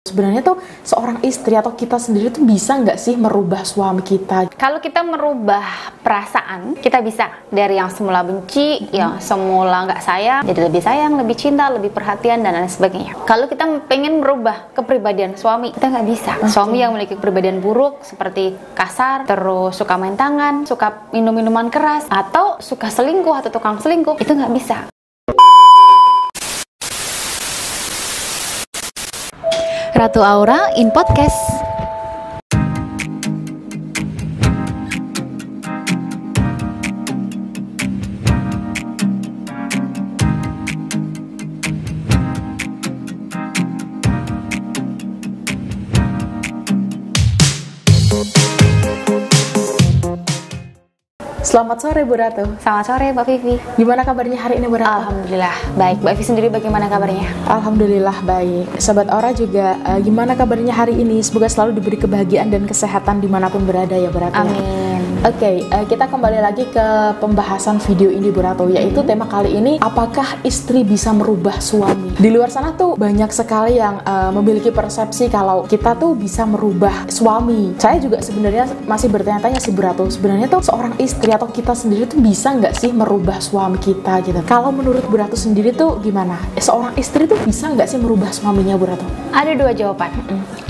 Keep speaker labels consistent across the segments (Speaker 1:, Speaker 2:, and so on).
Speaker 1: Sebenarnya tuh seorang istri atau kita sendiri tuh bisa nggak sih merubah suami kita?
Speaker 2: Kalau kita merubah perasaan, kita bisa. Dari yang semula benci, yang semula nggak sayang, jadi lebih sayang, lebih cinta, lebih perhatian, dan lain sebagainya. Kalau kita pengen merubah kepribadian suami, kita nggak bisa. Suami yang memiliki kepribadian buruk, seperti kasar, terus suka main tangan, suka minum minuman keras, atau suka selingkuh atau tukang selingkuh, itu nggak bisa.
Speaker 3: Ratu Aura in Podcast.
Speaker 1: Selamat sore Bu Ratu.
Speaker 2: Selamat sore Mbak Vivi.
Speaker 1: Gimana kabarnya hari ini Bu Ratu?
Speaker 2: Alhamdulillah baik. Mbak Vivi sendiri bagaimana kabarnya?
Speaker 1: Alhamdulillah baik. Sobat Aura juga gimana kabarnya hari ini? Semoga selalu diberi kebahagiaan dan kesehatan dimanapun berada ya Bu Ratu.
Speaker 2: Amin.
Speaker 1: Oke, kita kembali lagi ke pembahasan video ini Bu Ratu, yaitu tema kali ini, apakah istri bisa merubah suami? Di luar sana tuh banyak sekali yang memiliki persepsi kalau kita tuh bisa merubah suami. Saya juga sebenarnya masih bertanya-tanya sih Bu Ratu, sebenarnya tuh seorang istri atau kita sendiri tuh bisa nggak sih merubah suami kita gitu? Kalau menurut Bu Ratu sendiri tuh gimana? Seorang istri tuh bisa nggak sih merubah suaminya Bu Ratu?
Speaker 2: Ada dua jawaban.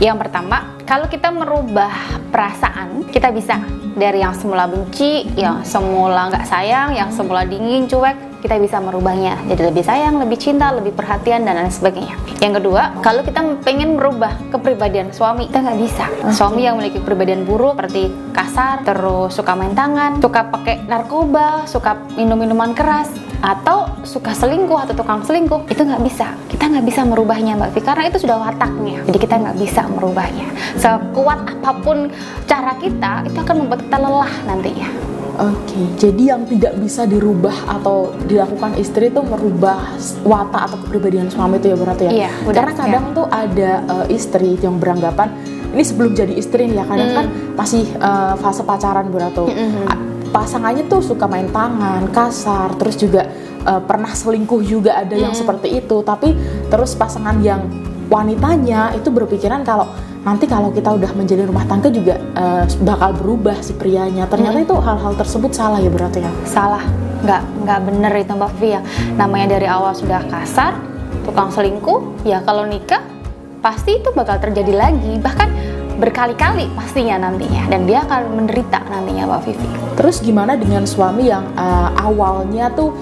Speaker 2: Yang pertama, kalau kita merubah perasaan, kita bisa. Dari yang semula benci, yang semula nggak sayang, yang semula dingin, cuek, kita bisa merubahnya. Jadi lebih sayang, lebih cinta, lebih perhatian, dan lain sebagainya. Yang kedua, kalau kita pengen merubah kepribadian suami, kita nggak bisa. Suami yang memiliki kepribadian buruk, seperti kasar, terus suka main tangan, suka pakai narkoba, suka minum minuman keras, atau suka selingkuh atau tukang selingkuh, itu nggak bisa. Kita nggak bisa merubahnya Mbak Vi, karena itu sudah wataknya. Jadi kita nggak bisa merubahnya. Sekuat apapun cara kita, itu akan membuat kita lelah nantinya.
Speaker 1: Oke, jadi yang tidak bisa dirubah atau dilakukan istri itu merubah watak atau kepribadian suami itu ya Bu Ratu ya?
Speaker 2: Iya,
Speaker 1: karena kadang tuh ada istri yang beranggapan, ini sebelum jadi istri nih ya, kadang kan masih fase pacaran Bu Ratu. Pasangannya tuh suka main tangan, kasar, terus juga pernah selingkuh juga ada yang seperti itu. Tapi terus pasangan yang wanitanya itu berpikiran kalau nanti kalau kita udah menjalin rumah tangga juga bakal berubah si prianya. Ternyata itu hal-hal tersebut salah ya berarti ya?
Speaker 2: Salah, nggak bener itu Mbak Vi ya. Namanya dari awal sudah kasar, tukang selingkuh, ya kalau nikah pasti itu bakal terjadi lagi. Bahkan berkali-kali pastinya nantinya, dan dia akan menderita nantinya Mbak Vivi.
Speaker 1: Terus gimana dengan suami yang awalnya tuh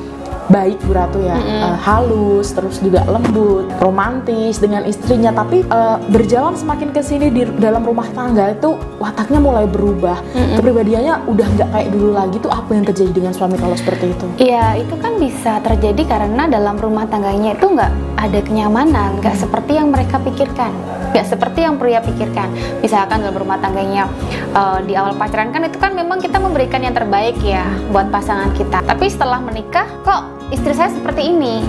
Speaker 1: baik Bu Ratu ya, halus, terus juga lembut, romantis dengan istrinya, tapi berjalan semakin kesini di dalam rumah tangga itu wataknya mulai berubah, kepribadiannya udah nggak kayak dulu lagi. Tuh apa yang terjadi dengan suami kalau seperti itu?
Speaker 2: Iya, itu kan bisa terjadi karena dalam rumah tangganya itu nggak ada kenyamanan, nggak seperti yang mereka pikirkan, nggak seperti yang pria pikirkan. Misalkan dalam rumah tangganya di awal pacaran kan itu kan memang kita memberikan yang terbaik ya buat pasangan kita, tapi setelah menikah kok istri saya seperti ini,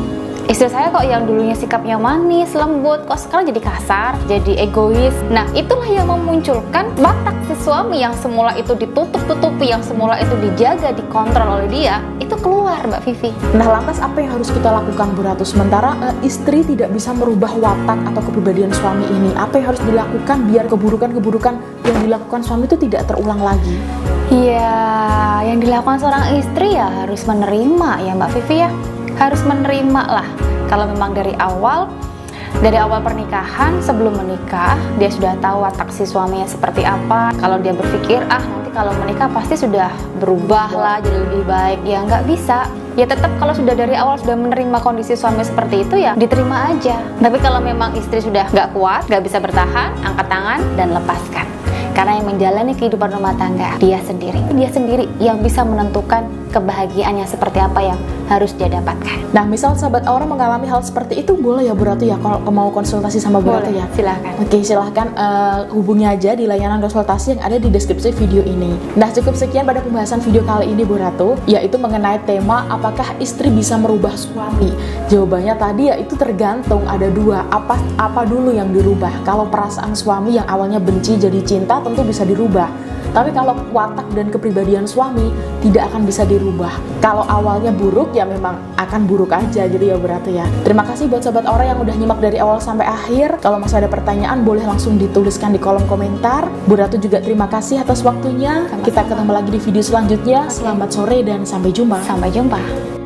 Speaker 2: istri saya kok yang dulunya sikapnya manis, lembut, kok sekarang jadi kasar, jadi egois. Nah itulah yang memunculkan watak si suami yang semula itu ditutup-tutupi, yang semula itu dijaga, dikontrol oleh dia, itu keluar Mbak Vivi.
Speaker 1: Nah lantas apa yang harus kita lakukan Bu Ratu? Sementara istri tidak bisa merubah watak atau kepribadian suami ini, apa yang harus dilakukan biar keburukan-keburukan yang dilakukan suami itu tidak terulang lagi?
Speaker 2: Ya, yang dilakukan seorang istri ya harus menerima ya Mbak Vivi ya, harus menerima lah. Kalau memang dari awal pernikahan, sebelum menikah dia sudah tahu watak si suaminya seperti apa. Kalau dia berpikir nanti kalau menikah pasti sudah berubah lah, jadi lebih baik, ya nggak bisa. Ya tetap kalau sudah dari awal sudah menerima kondisi suami seperti itu ya diterima aja. Tapi kalau memang istri sudah nggak kuat, nggak bisa bertahan, angkat tangan dan lepaskan. Karena yang menjalani kehidupan rumah tangga dia sendiri yang bisa menentukan kebahagiaannya seperti apa yang harus dia dapatkan.
Speaker 1: Nah misal sahabat Aura mengalami hal seperti itu, boleh ya Bu Ratu ya kalau mau konsultasi sama Bu Ratu ya?
Speaker 2: Silahkan.
Speaker 1: Oke, silahkan hubungi aja di layanan konsultasi yang ada di deskripsi video ini. Nah cukup sekian pada pembahasan video kali ini Bu Ratu, yaitu mengenai tema apakah istri bisa merubah suami. Jawabannya tadi ya itu tergantung, ada dua, apa dulu yang dirubah. Kalau perasaan suami yang awalnya benci jadi cinta tentu bisa dirubah. Tapi kalau watak dan kepribadian suami tidak akan bisa dirubah. Kalau awalnya buruk ya memang akan buruk aja gitu ya Bu Ratu ya. Terima kasih buat Sobat Aura yang udah nyimak dari awal sampai akhir. Kalau masih ada pertanyaan boleh langsung dituliskan di kolom komentar. Bu Ratu juga terima kasih atas waktunya.
Speaker 2: Sama-sama.
Speaker 1: Kita ketemu lagi di video selanjutnya. Selamat sore dan sampai jumpa.
Speaker 2: Sampai jumpa.